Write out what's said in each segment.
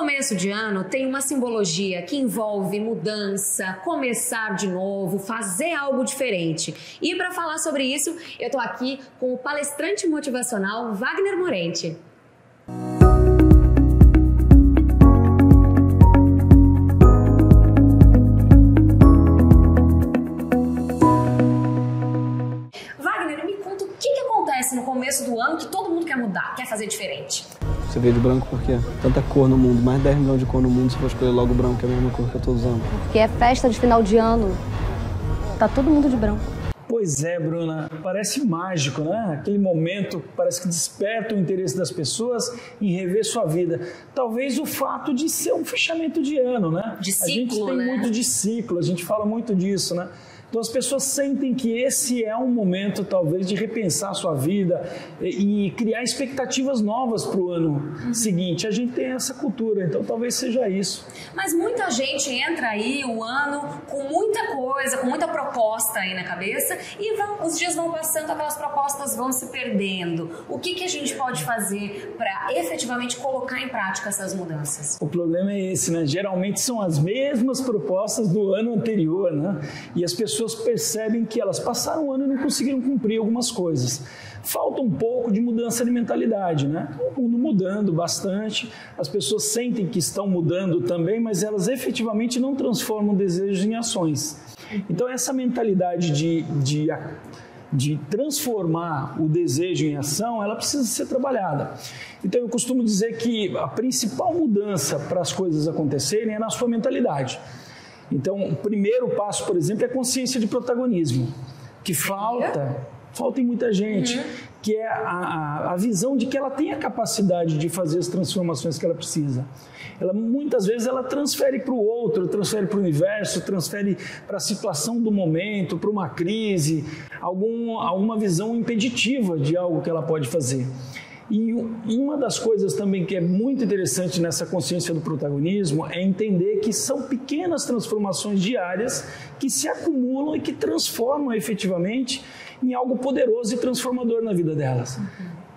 começo de ano tem uma simbologia que envolve mudança, começar de novo, fazer algo diferente. E para falar sobre isso, eu estou aqui com o palestrante motivacional Wagner Morente. Wagner, me conta o que acontece no começo do ano que todo mundo quer mudar, quer fazer diferente. Você veio de branco por quê? Tanta cor no mundo, mais de 10 milhões de cor no mundo, se for escolher logo o branco, que é a mesma cor que eu tô usando. Porque é festa de final de ano, tá todo mundo de branco. Pois é, Bruna, parece mágico, né? Aquele momento parece que desperta o interesse das pessoas em rever sua vida. Talvez o fato de ser um fechamento de ano, né? De ciclo, a gente tem muito de ciclo, a gente fala muito disso, né? Então as pessoas sentem que esse é um momento talvez de repensar a sua vida e criar expectativas novas para o ano seguinte. A gente tem essa cultura, então talvez seja isso. Mas muita gente entra aí o ano com muita coisa, com muita proposta aí na cabeça e os dias vão passando, aquelas propostas vão se perdendo. O que a gente pode fazer para efetivamente colocar em prática essas mudanças? O problema é esse, né? Geralmente são as mesmas propostas do ano anterior, né? E as pessoas percebem que elas passaram o ano e não conseguiram cumprir algumas coisas. Falta um pouco de mudança de mentalidade, né? O mundo mudando bastante, as pessoas sentem que estão mudando também, mas elas efetivamente não transformam desejos em ações. Então essa mentalidade de transformar o desejo em ação, ela precisa ser trabalhada. Então eu costumo dizer que a principal mudança para as coisas acontecerem é na sua mentalidade. Então, o primeiro passo, por exemplo, é a consciência de protagonismo, que falta em muita gente, que é a visão de que ela tem a capacidade de fazer as transformações que ela precisa. Muitas vezes ela transfere para o outro, transfere para o universo, transfere para a situação do momento, para uma crise, alguma visão impeditiva de algo que ela pode fazer. E uma das coisas também que é muito interessante nessa consciência do protagonismo é entender que são pequenas transformações diárias que se acumulam e que transformam efetivamente em algo poderoso e transformador na vida delas.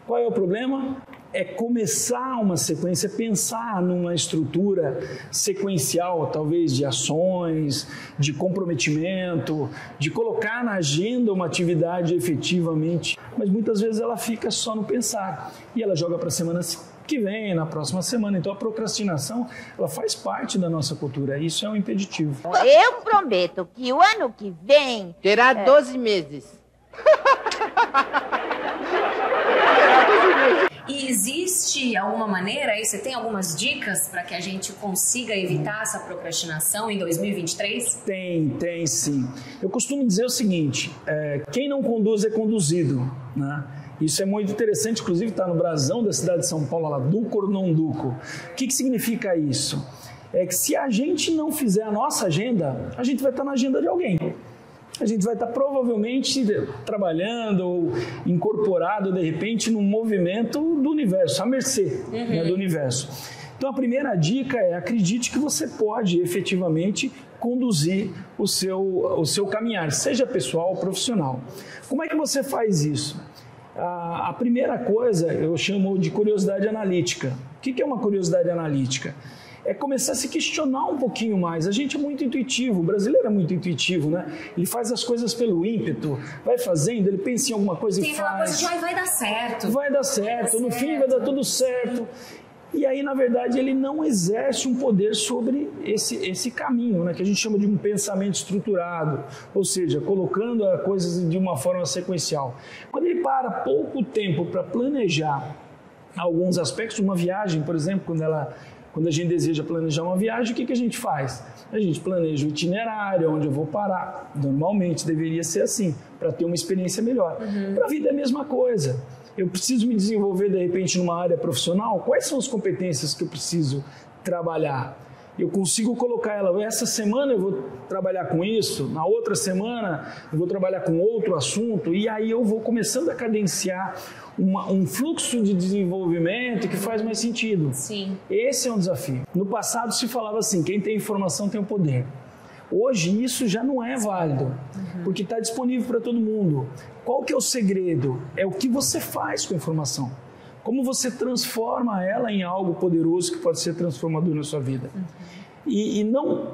Qual é o problema? É começar uma sequência, pensar numa estrutura sequencial, talvez de ações, de comprometimento, de colocar na agenda uma atividade efetivamente, mas muitas vezes ela fica só no pensar e ela joga para a semana que vem, na próxima semana. Então a procrastinação, ela faz parte da nossa cultura, isso é um impeditivo. Eu prometo que o ano que vem terá 12 meses. E existe alguma maneira aí, você tem algumas dicas para que a gente consiga evitar essa procrastinação em 2023? Tem sim. Eu costumo dizer o seguinte, quem não conduz é conduzido, né? Isso é muito interessante, inclusive está no brasão da cidade de São Paulo, lá, duco ou não duco. O que significa isso? É que se a gente não fizer a nossa agenda, a gente vai estar na agenda de alguém. A gente vai estar provavelmente trabalhando ou incorporado, de repente, num movimento do universo, à mercê, né, do universo. Então, a primeira dica é: acredite que você pode efetivamente conduzir o seu caminhar, seja pessoal ou profissional. Como é que você faz isso? A primeira coisa eu chamo de curiosidade analítica. O que é uma curiosidade analítica? É começar a se questionar um pouquinho mais. A gente é muito intuitivo, o brasileiro é muito intuitivo, né? Ele faz as coisas pelo ímpeto, vai fazendo, ele pensa em alguma coisa e faz. Tem aquela coisa de vai dar certo. Vai dar certo, no fim vai dar tudo certo. E aí, na verdade, ele não exerce um poder sobre esse caminho, né? Que a gente chama de um pensamento estruturado, ou seja, colocando as coisas de uma forma sequencial. Quando ele para pouco tempo para planejar alguns aspectos, uma viagem, por exemplo, quando a gente deseja planejar uma viagem, o que a gente faz? A gente planeja o itinerário, onde eu vou parar. Normalmente deveria ser assim, para ter uma experiência melhor. Para a vida é a mesma coisa. Eu preciso me desenvolver, de repente, numa área profissional. Quais são as competências que eu preciso trabalhar? Eu consigo colocar ela, essa semana eu vou trabalhar com isso, na outra semana eu vou trabalhar com outro assunto, e aí eu vou começando a cadenciar um fluxo de desenvolvimento que faz mais sentido. Sim. Esse é um desafio. No passado se falava assim, quem tem informação tem o poder. Hoje isso já não é válido, porque está disponível para todo mundo. Qual que é o segredo? É o que você faz com a informação. como você transforma ela em algo poderoso que pode ser transformador na sua vida. E não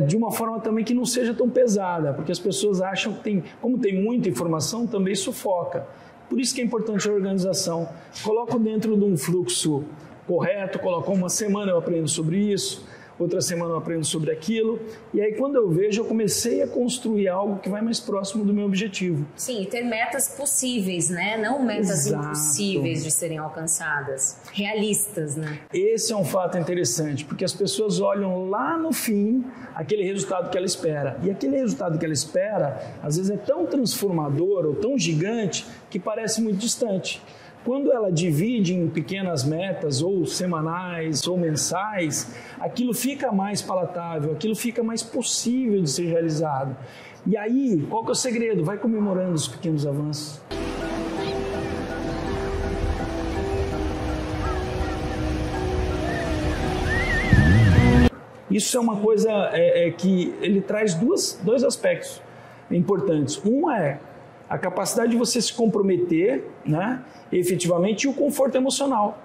de uma forma também que não seja tão pesada, porque as pessoas acham que como tem muita informação, também sufoca. Por isso que é importante a organização. Coloco dentro de um fluxo correto, coloco uma semana eu aprendo sobre isso, outra semana eu aprendo sobre aquilo, e aí quando eu vejo, eu comecei a construir algo que vai mais próximo do meu objetivo. Sim, e ter metas possíveis, né? Não metas impossíveis de serem alcançadas, realistas, né? Esse é um fato interessante, porque as pessoas olham lá no fim aquele resultado que ela espera, e aquele resultado que ela espera, às vezes é tão transformador ou tão gigante que parece muito distante. Quando ela divide em pequenas metas, ou semanais, ou mensais, aquilo fica mais palatável, aquilo fica mais possível de ser realizado. E aí, qual que é o segredo? Vai comemorando os pequenos avanços. Isso é uma coisa que ele traz dois aspectos importantes. Um é a capacidade de você se comprometer, né, efetivamente, e o conforto emocional.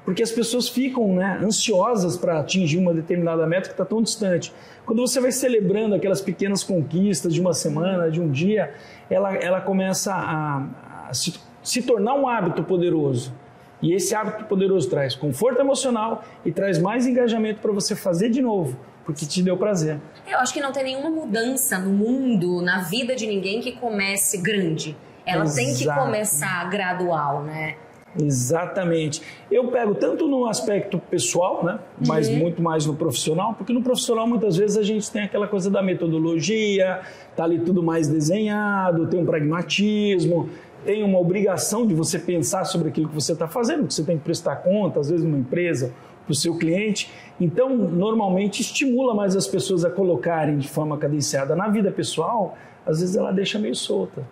Porque as pessoas ficam, né, ansiosas para atingir uma determinada meta que está tão distante. Quando você vai celebrando aquelas pequenas conquistas de uma semana, de um dia, ela começa a se tornar um hábito poderoso. E esse hábito poderoso traz conforto emocional e traz mais engajamento para você fazer de novo, porque te deu prazer. Eu acho que não tem nenhuma mudança no mundo, na vida de ninguém que comece grande. Ela tem que começar gradual, né? Exatamente. Eu pego tanto no aspecto pessoal, né? Mas muito mais no profissional, porque no profissional muitas vezes a gente tem aquela coisa da metodologia, tá ali tudo mais desenhado, tem um pragmatismo, tem uma obrigação de você pensar sobre aquilo que você está fazendo, que você tem que prestar conta, às vezes numa empresa, para o seu cliente. Então, normalmente estimula mais as pessoas a colocarem de forma cadenciada. Na vida pessoal, às vezes ela deixa meio solta.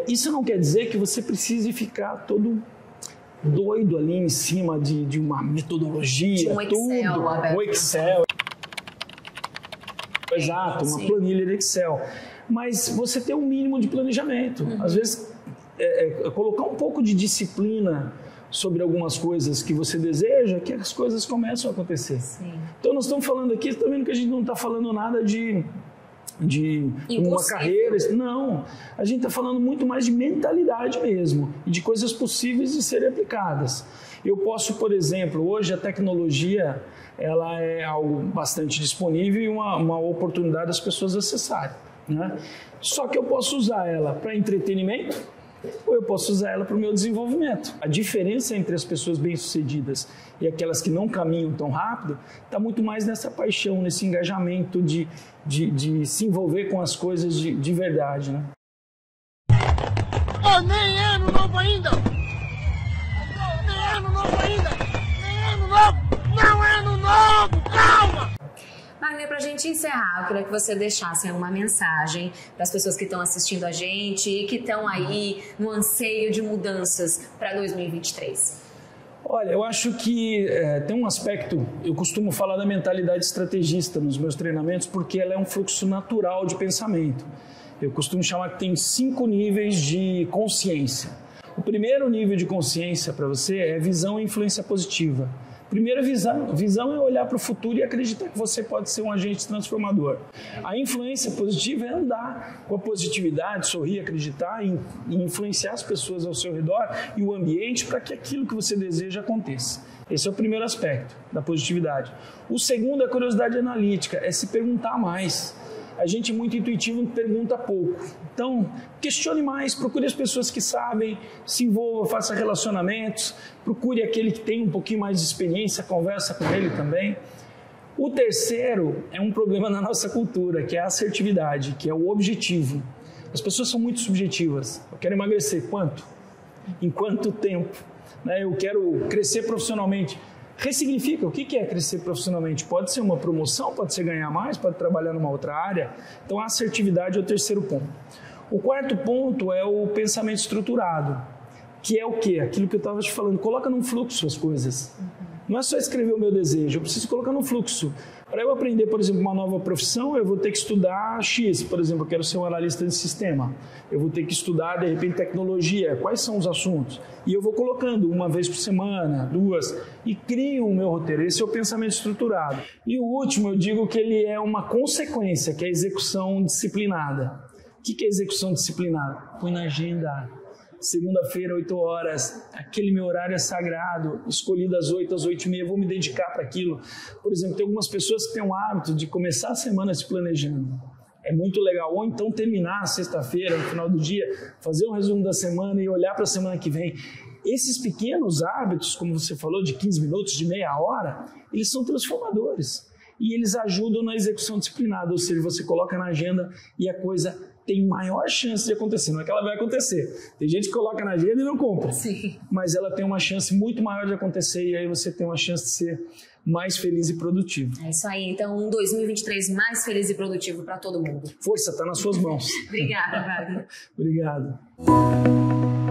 Isso não quer dizer que você precise ficar todo doido ali em cima de uma metodologia, de um Excel, um Excel. Exato, uma planilha de Excel. Mas você tem um mínimo de planejamento. Às vezes, colocar um pouco de disciplina sobre algumas coisas que você deseja, que as coisas começam a acontecer. Sim. Então, nós estamos falando aqui, está vendo que a gente não está falando nada de uma carreira. Não, a gente está falando muito mais de mentalidade mesmo, e de coisas possíveis de serem aplicadas. Eu posso, por exemplo, hoje a tecnologia ela é algo bastante disponível e uma oportunidade das pessoas acessarem, né? Só que eu posso usar ela para entretenimento ou eu posso usar ela para o meu desenvolvimento. A diferença entre as pessoas bem-sucedidas e aquelas que não caminham tão rápido está muito mais nessa paixão, nesse engajamento de se envolver com as coisas de verdade, né? Oh, nem ano novo ainda! Nem ano novo ainda! Nem ano novo! Não é ano novo! Calma! Magné, para a gente encerrar, eu queria que você deixasse uma mensagem para as pessoas que estão assistindo a gente e que estão aí no anseio de mudanças para 2023. Olha, eu acho que tem um aspecto, eu costumo falar da mentalidade estrategista nos meus treinamentos, porque ela é um fluxo natural de pensamento. Eu costumo chamar que tem 5 níveis de consciência. O primeiro nível de consciência para você é visão e influência positiva. Primeira visão é olhar para o futuro e acreditar que você pode ser um agente transformador. A influência positiva é andar com a positividade, sorrir, acreditar e influenciar as pessoas ao seu redor e o ambiente para que aquilo que você deseja aconteça. Esse é o primeiro aspecto da positividade. O segundo é a curiosidade analítica, é se perguntar mais. A gente é muito intuitivo e pergunta pouco. Então, questione mais, procure as pessoas que sabem, se envolva, faça relacionamentos, procure aquele que tem um pouquinho mais de experiência, conversa com ele também. O terceiro é um problema na nossa cultura, que é a assertividade, que é o objetivo. As pessoas são muito subjetivas. Eu quero emagrecer. Quanto? Em quanto tempo? Eu quero crescer profissionalmente. Ressignifica. O que é crescer profissionalmente? Pode ser uma promoção, pode ser ganhar mais, pode trabalhar numa outra área. Então, a assertividade é o terceiro ponto. O quarto ponto é o pensamento estruturado, que é o quê? Aquilo que eu estava te falando. Coloca num fluxo as coisas. Não é só escrever o meu desejo, eu preciso colocar no fluxo. Para eu aprender, por exemplo, uma nova profissão, eu vou ter que estudar X. Por exemplo, eu quero ser um analista de sistema. Eu vou ter que estudar, de repente, tecnologia. Quais são os assuntos? E eu vou colocando uma vez por semana, 2, e crio o meu roteiro. Esse é o pensamento estruturado. E o último, eu digo que ele é uma consequência, que é a execução disciplinada. O que é execução disciplinada? Põe na agenda. Segunda-feira, 8 horas, aquele meu horário é sagrado, escolhi das 8 às 8h30, vou me dedicar para aquilo. Por exemplo, tem algumas pessoas que têm o hábito de começar a semana se planejando. É muito legal. Ou então terminar a sexta-feira, no final do dia, fazer um resumo da semana e olhar para a semana que vem. Esses pequenos hábitos, como você falou, de 15 minutos, de meia hora, eles são transformadores. E eles ajudam na execução disciplinada, ou seja, você coloca na agenda e a coisa tem maior chance de acontecer. Não é que ela vai acontecer. Tem gente que coloca na agenda e não compra. Sim. Mas ela tem uma chance muito maior de acontecer e aí você tem uma chance de ser mais feliz e produtivo. É isso aí. Então, um 2023 mais feliz e produtivo para todo mundo. Força, está nas suas mãos. Obrigada, Wagner. Obrigado.